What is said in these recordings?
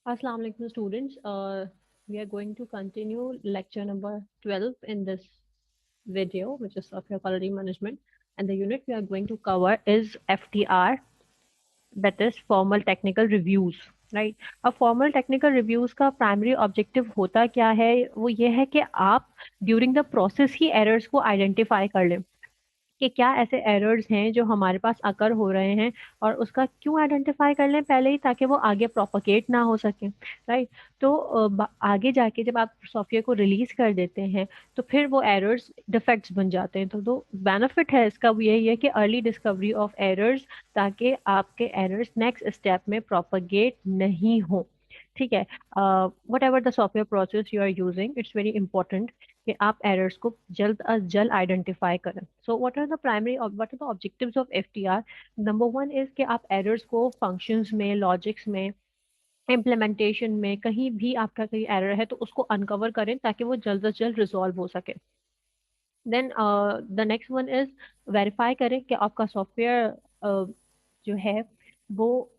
Assalamu alaikum students. We are going to continue lecture number 12 in this video, which is software quality management. And the unit we are going to cover is FTR, that is formal technical reviews. Right, अब formal technical reviews का primary objective होता क्या है? वो ये है कि आप during the process he errors को आइडेंटिफाई कर लें कि क्या ऐसे एरर्स हैं जो हमारे पास अकर हो रहे हैं, और उसका क्यों आइडेंटिफाई कर लें पहले ही, ताकि वो आगे प्रोपोगेट ना हो सके। राइट। तो आगे जाके जब आप सॉफ्टवेयर को रिलीज कर देते हैं तो फिर वो एरर्स डिफेक्ट्स बन जाते हैं। तो दो बेनिफिट है इसका, वो यही है कि अर्ली डिस्कवरी ऑफ एरर्स, ताकि आपके एरर्स नेक्स्ट स्टेप में प्रोपोगेट नहीं हो। ठीक है। Whatever the software process you are using, it's very important कि आप एरर्स को जल्द अज जल्द आइडेंटिफाई करें। So what are the primary, what are the objectives of FTR? Number one is कि आप एरर्स को फंक्शंस में, लॉजिक्स में, इम्प्लीमेंटेशन में, कहीं भी आपका कहीं एरर है तो उसको अनकवर करें ताकि वो जल्द अज जल्द रिजॉल्व हो सके। Then the next one is verify करें कि आपका सॉफ्टवेयर जो है वो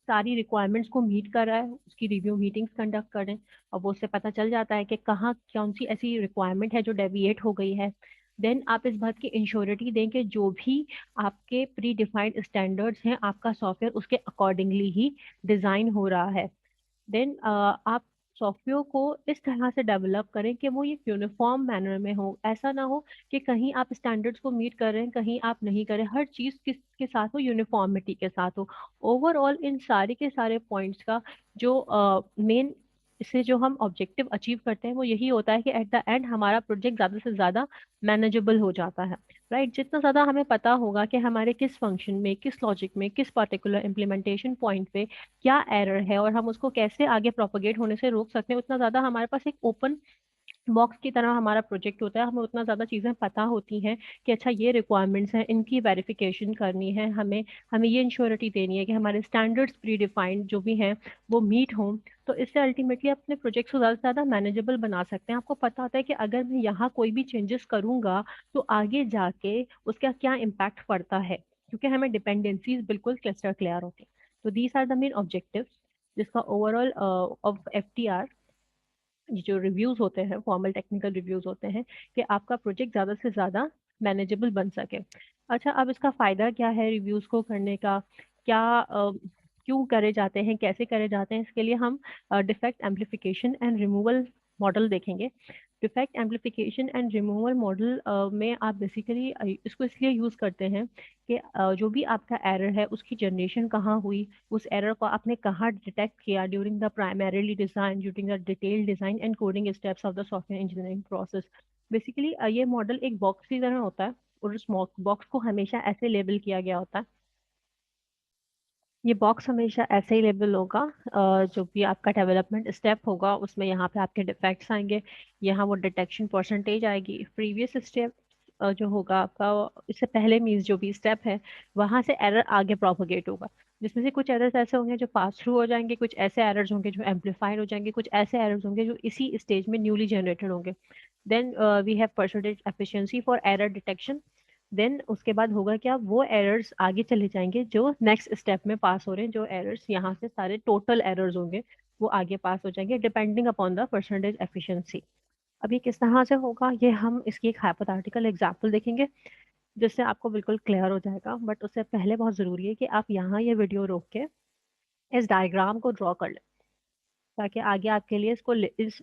सारी रिक्वायरमेंट्स को मीट कर रहा है, उसकी रिव्यू मीटिंग्स कंडक्ट करें। और वो उससे पता चल जाता है कि कहाँ कौन सी ऐसी रिक्वायरमेंट है जो डेविएट हो गई है। देन आप इस बात की इंश्योरिटी दें कि जो भी आपके प्री डिफाइंड स्टैंडर्ड्स हैं, आपका सॉफ्टवेयर उसके अकॉर्डिंगली ही डिज़ाइन हो रहा है। देन आप सॉफ्टवेयर को इस तरह से डेवलप करें कि वो एक यूनिफॉर्म मैनर में हो। ऐसा ना हो कि कहीं आप स्टैंडर्ड्स को मीट कर रहे हैं, कहीं आप नहीं करें। हर चीज़ किस के साथ हो, यूनिफॉर्मिटी के साथ हो। ओवरऑल इन सारे के सारे पॉइंट्स का जो मेन इससे जो हम ऑब्जेक्टिव अचीव करते हैं वो यही होता है कि एट द एंड हमारा प्रोजेक्ट ज़्यादा से ज़्यादा मैनेजेबल हो जाता है। राइट। जितना ज़्यादा हमें पता होगा कि हमारे किस फंक्शन में, किस लॉजिक में, किस पर्टिकुलर इम्प्लीमेंटेशन पॉइंट पे क्या एरर है और हम उसको कैसे आगे प्रोपोगेट होने से रोक सकते हैं, उतना ज़्यादा हमारे पास एक ओपन बॉक्स की तरह हमारा प्रोजेक्ट होता है। हमें उतना ज़्यादा चीज़ें पता होती हैं कि अच्छा ये रिक्वायरमेंट्स हैं, इनकी वेरिफिकेशन करनी है हमें, हमें ये इंश्योरिटी देनी है कि हमारे स्टैंडर्ड्स प्री डिफाइंड जो भी हैं वो मीट हों। तो इससे अल्टीमेटली अपने प्रोजेक्ट को ज़्यादा से ज़्यादा मैनेजेबल बना सकते हैं। आपको पता होता है कि अगर मैं यहाँ कोई भी चेंजेस करूँगा तो आगे जाके उसका क्या इम्पैक्ट पड़ता है, क्योंकि हमें डिपेंडेंसीज बिल्कुल क्लस्टर क्लियर होती हैं। तो these are the main objectives जिसका ओवरऑल ऑफ एफटीआर, ये जो रिव्यूज होते हैं, फॉर्मल टेक्निकल रिव्यूज होते हैं, कि आपका प्रोजेक्ट ज़्यादा से ज़्यादा मैनेजेबल बन सके। अच्छा, अब इसका फ़ायदा क्या है रिव्यूज़ को करने का? क्या क्यों करे जाते हैं, कैसे करे जाते हैं? इसके लिए हम defect amplification and removal model देखेंगे। Defect amplification and removal model में आप बेसिकली इसको इसलिए यूज़ करते हैं कि जो भी आपका एरर है उसकी जनरेशन कहाँ हुई, उस एरर को आपने कहाँ डिटेक्ट किया during the primarily design, during the detail design and coding steps of the software engineering process. Basically ये मॉडल एक बॉक्स की तरह होता है, और उस बॉक्स को हमेशा ऐसे लेबल किया गया होता है। ये बॉक्स हमेशा ऐसे ही लेबल होगा। जो भी आपका डेवलपमेंट स्टेप होगा उसमें यहाँ पे आपके डिफेक्ट्स आएंगे, यहाँ वो डिटेक्शन परसेंटेज आएगी। प्रीवियस स्टेप जो होगा आपका, इससे पहले मीन्स जो भी स्टेप है, वहां से एरर आगे प्रोपोगेट होगा, जिसमें से कुछ एरर्स ऐसे होंगे जो पास थ्रू हो जाएंगे, कुछ ऐसे एरर्स होंगे जो एम्पलीफाइड हो जाएंगे, कुछ ऐसे एरर्स होंगे जो इसी स्टेज में न्यूली जनरेटेड होंगे। Then we have percentage efficiency for error detection. Then उसके बाद होगा क्या, वो एरर्स आगे चले जाएंगे जो नेक्स्ट स्टेप में पास हो रहे हैं। जो एरर्स यहाँ से सारे टोटल एरर्स होंगे वो आगे पास हो जाएंगे depending upon the percentage efficiency. अब ये किस तरह से होगा, ये हम इसकी एक हाइपोथेटिकल एग्जांपल देखेंगे जिससे आपको बिल्कुल क्लियर हो जाएगा। बट उससे पहले बहुत ज़रूरी है कि आप यहाँ ये वीडियो रोक के इस डायग्राम को ड्रॉ कर लें, ताकि आगे आपके लिए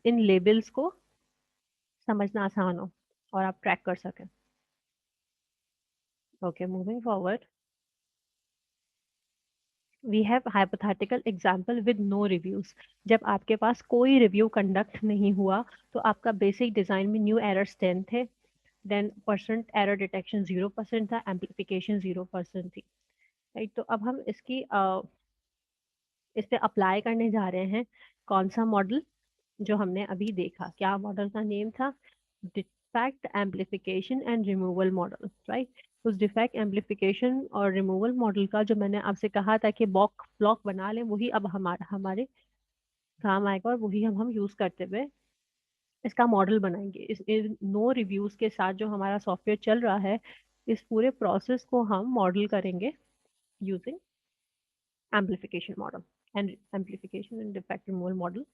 इन लेबल्स को समझना आसान हो और आप ट्रैक कर सकें। Okay, moving forward, we have hypothetical example with no reviews. जब आपके पास कोई रिव्यू कंडक्ट नहीं हुआ तो आपका बेसिक डिजाइन में न्यू एरर्स 10 थे। देन परसेंट एरर डिटेक्शन 0% था, एम्पलीफिकेशन 0% थी। राइट। तो अब हम इस पे अप्लाई करने जा रहे हैं कौन सा मॉडल? जो हमने अभी देखा, क्या मॉडल का नेम था? Defect amplification and removal model. Right. उस डिफेक्ट एम्पलीफिकेशन और रिमूवल मॉडल का जो मैंने आपसे कहा था कि ब्लॉक बना लें, वही अब हमारे काम आएगा, और वही हम यूज करते हुए इसका मॉडल बनाएंगे। इस नो रिव्यूज के साथ जो हमारा सॉफ्टवेयर चल रहा है, इस पूरे प्रोसेस को हम मॉडल करेंगे using amplification model and amplification and defect removal model.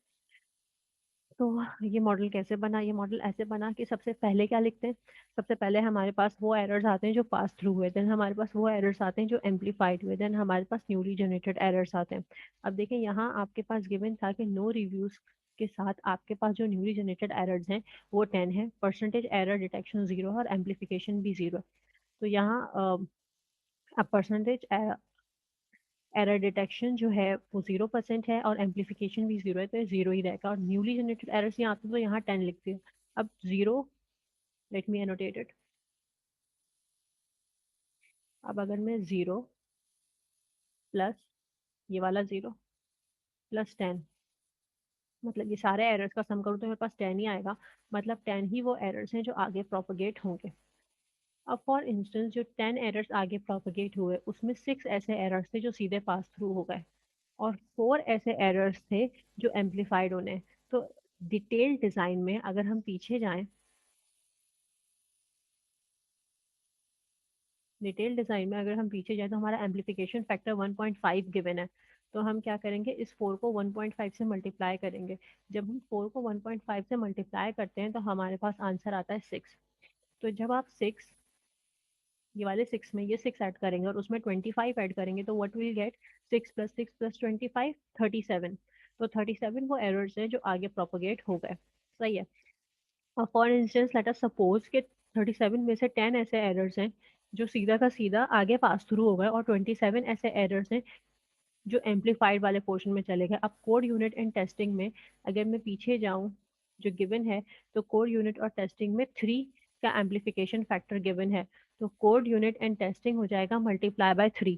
तो ये मॉडल कैसे बना? ये मॉडल ऐसे बना कि सबसे पहले क्या लिखते हैं, सबसे पहले हमारे पास वो एरर्स आते हैं जो पास थ्रू हुए, देन हमारे पास वो एरर्स आते हैं जो एम्पलीफाइड हुए, देन हमारे पास न्यूली जनरेटेड एरर्स आते हैं। अब देखें यहाँ आपके पास गिवन था कि नो रिव्यूज के साथ आपके पास जो न्यूली जनरेटेड एरर्स हैं वो 10 है, परसेंटेज एरर डिटेक्शन 0 है और एम्पलीफिकेशन भी 0 है। तो यहाँ अब परसेंटेज एरर डिटेक्शन जो है वो 0% है और एम्पलीफिकेशन भी 0 है, तो ये 0 ही रहेगा। और न्यूली जनरेटेड एरर्स यहाँ आते तो यहाँ 10 लिखती है। अब 0, लेट मी एनोटेट इट। अब अगर मैं 0 प्लस ये वाला 0 प्लस 10, मतलब ये सारे एरर्स का सम करूँ तो मेरे पास 10 ही आएगा। मतलब 10 ही वो एरर्स हैं जो आगे प्रोपोगेट होंगे। अब फॉर इंस्टेंस जो 10 एरर्स आगे प्रोपोगेट हुए उसमें 6 ऐसे एरर्स थे जो सीधे पास थ्रू हो गए और 4 ऐसे एरर्स थे जो एम्पलीफाइड होने हैं। तो डिटेल डिजाइन में अगर हम पीछे जाएं, डिटेल डिजाइन में अगर हम पीछे जाएं तो हमारा एम्पलीफिकेशन फैक्टर 1.5 गिवन है। तो हम क्या करेंगे, इस 4 को 1.5 से मल्टीप्लाई करेंगे। जब हम 4 को 1.5 से मल्टीप्लाई करते हैं तो हमारे पास आंसर आता है 6। तो जब आप 6, ये वाले 6 में ये 6 ऐड करेंगे और उसमें 25 ऐड करेंगे तो what will get, 6 plus 6 plus 25, 37। तो 37 वो एरर्स हैं जो आगे प्रोपोगेट हो गए। सही है। और for instance let us suppose कि 37 में से 10 ऐसे एरर्स हैं जो सीधा का सीधा आगे पास थ्रू हो गए और 27 ऐसे एरर्स हैं जो एम्पलीफाइड वाले पोर्शन में चले गए। अब कोड यूनिट एंड टेस्टिंग में अगर मैं पीछे जाऊं, जो गिवन है, तो कोड यूनिट और टेस्टिंग में 3 का एम्पलीफिकेशन फैक्टर गिवन है। तो कोड यूनिट एंड टेस्टिंग हो जाएगा मल्टीप्लाई बाय 3।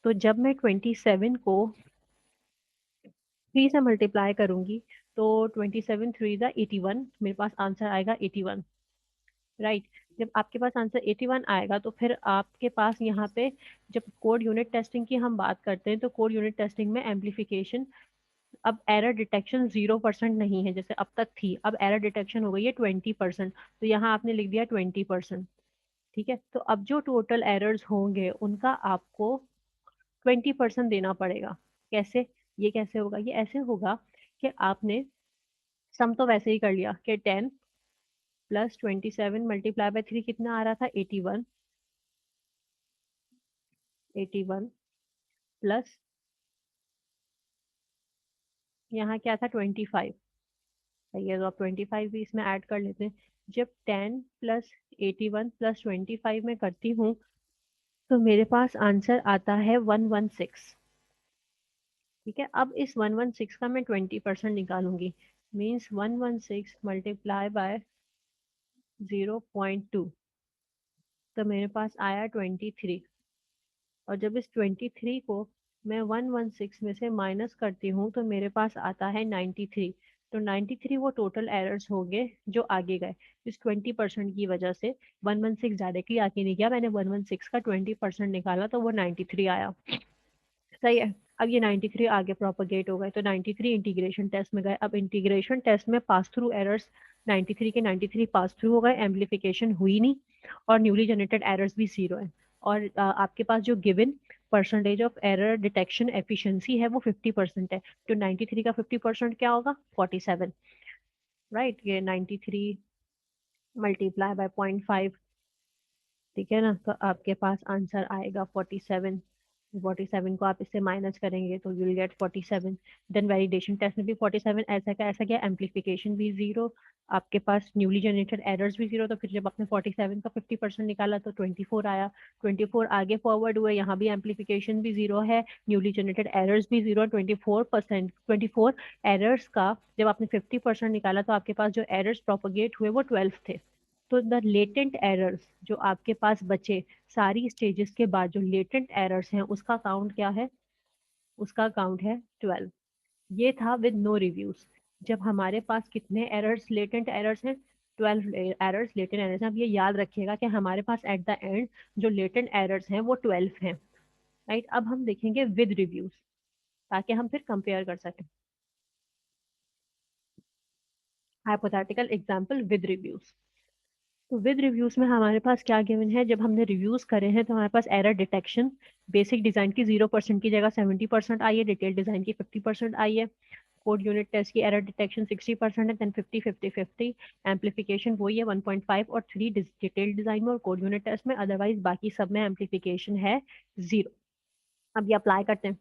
तो जब मैं 27 को 3 से मल्टीप्लाई करूंगी तो 27 3 ज़ा 81, मेरे पास आंसर आएगा 81। राइट। जब आपके पास आंसर 81 आएगा तो फिर आपके पास यहाँ पे, जब कोड यूनिट टेस्टिंग की हम बात करते हैं तो कोड यूनिट टेस्टिंग में एम्पलीफिकेशन, अब एरर डिटेक्शन 0% नहीं है जैसे अब तक थी, अब एरर डिटेक्शन हो गई है 20%। तो यहाँ आपने लिख दिया 20%। ठीक है, तो अब जो टोटल एरर्स होंगे उनका आपको 20% देना पड़ेगा। कैसे? ये कैसे होगा? ये ऐसे होगा कि आपने सम तो वैसे ही कर लिया कि 10 प्लस 27 मल्टीप्लाई बाय 3 कितना आ रहा था, 81। 81 प्लस यहाँ क्या था, 25। सही है, तो आप 25 भी इसमें ऐड कर लेते हैं। जब 10 प्लस 81 प्लस 25 में करती हूँ तो मेरे पास आंसर आता है 116। ठीक है, अब इस 116 का मैं 20% निकालूंगी। मीन्स 116 मल्टीप्लाई बाय 0.2, तो मेरे पास आया 23। और जब इस 23 को मैं 116 में से माइनस करती हूँ तो मेरे पास आता है 93। तो 93 वो टोटल एरर्स हो गए जो आगे गए इस 20% की वजह से। 116 डायरेक्टली आके नहीं गया, मैंने 116 का 20% निकाला तो वो 93 आया। सही है। अब ये 93 आगे प्रोपोगेट हो गए तो 93 इंटीग्रेशन टेस्ट में गए। अब इंटीग्रेशन टेस्ट में पास थ्रू एरर्स 93 के 93 पास थ्रू हो गए, एम्पलीफिकेशन हुई नहीं और न्यूली जनरेटेड एरर्स भी 0 है। और आपके पास जो given percentage of error detection efficiency है वो 50% है। तो 93 का 50% क्या होगा, 47। राइट, ये 93 मल्टीप्लाई बाय 0.5, ठीक है ना, तो आपके पास आंसर आएगा 47। 47 को आप इससे माइनस करेंगे तो you will get 47। Then validation test में भी 47, ऐसा का ऐसा गया, एम्पलीफिकेशन भी 0, आपके पास न्यूली जनरेटेड एरर्स भी 0। तो फिर जब आपने 47 का 50% निकाला तो 24 आया। 24 आगे फॉरवर्ड हुए, यहाँ भी एम्पलीफिकेशन भी 0 है, न्यूली जनरेटेड एरर्स भी 0। 24%, 24 एरर्स का जब आपने 50% निकाला तो आपके पास जो एरर्स प्रोपोगेट हुए वो 12 थे। तो द लेटेंट एरर्स जो आपके पास बचे सारी स्टेजेस के बाद, जो लेटेंट एरर्स हैं उसका काउंट क्या है, उसका काउंट है 12। ये था विद नो रिव्यूज। जब हमारे पास कितने एरर्स, लेटेंट एरर्स हैं, 12 एरर्स लेटेंट एरर्स हैं। अब ये याद रखिएगा कि हमारे पास एट द एंड जो लेटेंट एरर्स हैं वो 12 हैं। राइट, अब हम देखेंगे विद रिव्यूज ताकि हम फिर कंपेयर कर सकें। Hypothetical example with reviews. तो विद रिव्यूज में हमारे पास क्या गिवन है, जब हमने रिव्यूज करे हैं तो हमारे पास एरर डिटेक्शन बेसिक डिजाइन की 0% की जगह 70% आई है, डिटेल डिजाइन की 50% आई है। कोड यूनिट टेस्ट की एरर डिटेक्शन 60% है, देन 50-50-50, एम्पलीफिकेशन वही है 1.5 और 3 डिटेल डिजाइन में और कोड यूनिट टेस्ट में, अदरवाइज बाकी सब में एम्पलीफिकेशन है 0। अब ये अप्लाई करते हैं।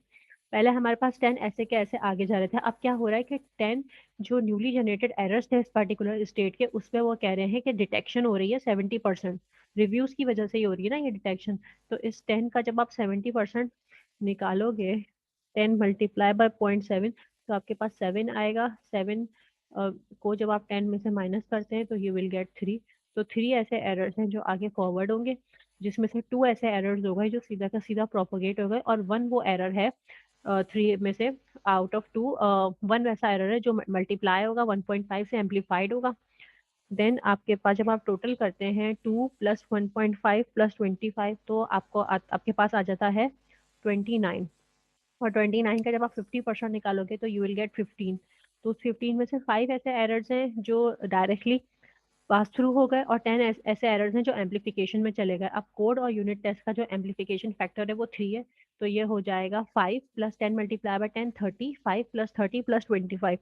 पहले हमारे पास 10 ऐसे के ऐसे आगे जा रहे थे, अब क्या हो रहा है कि 10 जो न्यूली जनरेटेड एरर्स थे इस पर्टिकुलर स्टेट के, उसमें वो कह रहे हैं कि डिटेक्शन हो रही है 70%। रिव्यूज की वजह से ही हो रही है ना ये डिटेक्शन। तो इस 10 का जब आप 70% निकालोगे, 10 मल्टीप्लाई बाय 0.7, तो आपके पास 7 आएगा। 7 को जब आप 10 में से माइनस करते हैं तो यू विल गेट 3। तो 3 ऐसे एरर्स हैं जो आगे फॉरवर्ड होंगे, जिसमें से 2 ऐसे एरर्स हो गए जो सीधा का सीधा प्रोपोगेट हो गए, और 1 वो एरर है 3 में से, आउट ऑफ 2 1 वैसा एरर है जो मल्टीप्लाई होगा 1.5 से एम्पलीफाइड होगा। देन आपके पास जब आप टोटल करते हैं 2 प्लस 1.5 प्लस 25, तो आपके पास आ जाता है 29। और 29 का जब आप 50% निकालोगे तो यू विल गेट 15। तो उस 15 में से 5 ऐसे एरर्स हैं जो डायरेक्टली पास थ्रू हो गए, और 10 ऐसे एरर्स हैं जो एम्पलीफिकेशन में चले गए। अब कोड और यूनिट टेस्ट का जो एम्पलीफिकेशन फैक्टर है वो 3 है, तो ये हो जाएगा 5 plus 10 multiply by 10, 30, 5 plus 30 plus 25,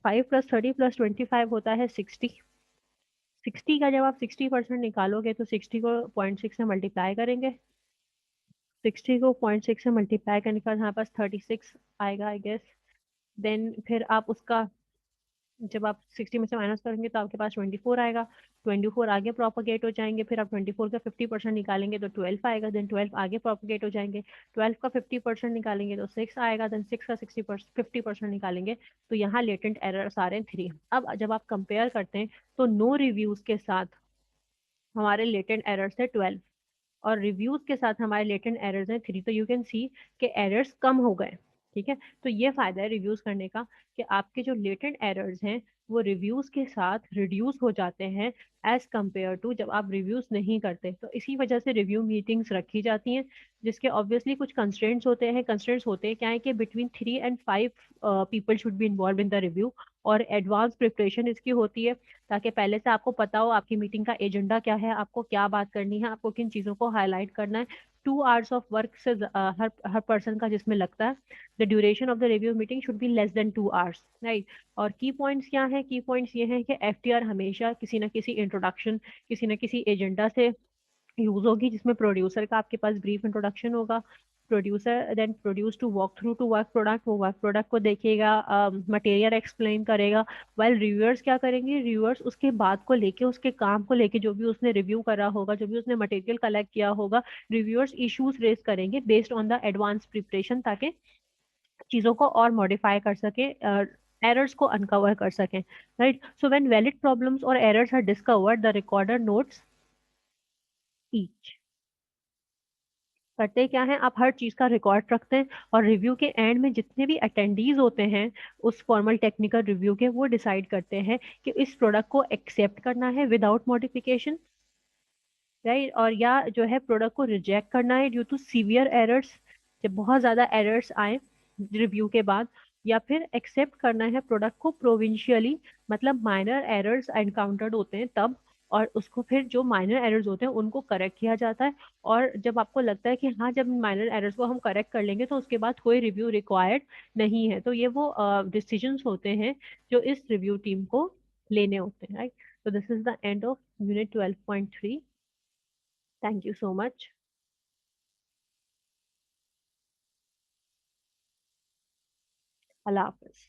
5 plus 30 plus 25 होता है 60। 60 का जब आप 60% निकालोगे तो 60 को 0.6 से मल्टीप्लाई करेंगे, 60 को 0.6 से मल्टीप्लाई करने के बाद हमारे पास 36 आएगा आई गेस। देन फिर आप उसका जब आप 60 में से माइनस करेंगे तो आपके पास 24 आएगा। 24 आगे प्रोपोगेट हो जाएंगे, फिर आप 24 का 50% निकालेंगे तो 12 आएगा। देन 12 आगे प्रोपोगेट हो जाएंगे, 12 का 50% निकालेंगे तो 6 आएगा। देन 6 का 50% निकालेंगे तो यहाँ लेटेंट एरर्स आ रहे हैं 3। अब जब आप कंपेयर करते हैं तो नो रिव्यूज के साथ हमारे लेटेंट एरर्स है 12, और रिव्यूज के साथ हमारे लेटेंट एरर्स हैं 3। तो यू कैन सी कि एरर्स कम हो गए। ठीक है, तो ये फायदा है रिव्यूज करने का कि आपके जो लेटेंट एरर्स हैं वो रिव्यूज के साथ रिड्यूस हो जाते हैं एज कंपेयर टू जब आप रिव्यूज नहीं करते। तो इसी वजह से रिव्यू मीटिंग्स रखी जाती हैं, जिसके ऑब्वियसली कुछ कंस्ट्रेंट्स होते हैं। कंस्ट्रेंट्स होते हैं क्या है कि between 3 and 5 people should be involve in the review, और एडवांस प्रिपरेशन इसकी होती है ताकि पहले से आपको पता हो आपकी मीटिंग का एजेंडा क्या है, आपको क्या बात करनी है, आपको किन चीज़ों को हाईलाइट करना है। 2 आवर्स ऑफ वर्क से हर पर्सन का जिसमें लगता है। The duration of the review meeting should be less than 2 hours, right. और की पॉइंट्स क्या है? की पॉइंट्स ये हैं कि एफटीआर हमेशा किसी ना किसी इंट्रोडक्शन, किसी ना किसी एजेंडा से यूज होगी, जिसमें प्रोड्यूसर का आपके पास ब्रीफ इंट्रोडक्शन होगा। Producer then produce to walk through to work product, वो वर्क प्रोडक्ट को देखेगा, मटेरियल एक्सप्लेन करेगा। वाइल रिव्यूअर्स क्या करेंगे? रिव्यूअर्स उसके बात को लेके, उसके काम को लेके, जो भी उसने रिव्यू करा होगा, जो भी उसने मटेरियल कलेक्ट किया होगा, रिव्यूअर्स इश्यूज रेज करेंगे based on the advance preparation, ताकि चीजों को और मॉडिफाई कर सके, एरर्स को अनकवर कर सकें, right. So when valid problems और errors are discovered, the recorder notes each. करते क्या है, आप हर चीज का रिकॉर्ड रखते हैं, और रिव्यू के एंड में जितने भी अटेंडीज होते हैं उस फॉर्मल टेक्निकल रिव्यू के, वो डिसाइड करते हैं कि इस प्रोडक्ट को एक्सेप्ट करना है विदाउट मॉडिफिकेशन, राइट, और या जो है प्रोडक्ट को रिजेक्ट करना है ड्यू टू सीवियर एरर्स, जब बहुत ज्यादा एरर्स आए रिव्यू के बाद, या फिर एक्सेप्ट करना है प्रोडक्ट को प्रोविंशियली, मतलब माइनर एरर्स एनकाउंटर्ड होते हैं तब, और उसको फिर जो माइनर एरर्स होते हैं उनको करेक्ट किया जाता है। और जब आपको लगता है कि हाँ, जब माइनर एरर्स को हम करेक्ट कर लेंगे तो उसके बाद कोई रिव्यू रिक्वायर्ड नहीं है। तो ये वो डिसीजंस होते हैं जो इस रिव्यू टीम को लेने होते हैं, right. So this is the end of unit 12.3. Thank you so much. Allah Hafiz.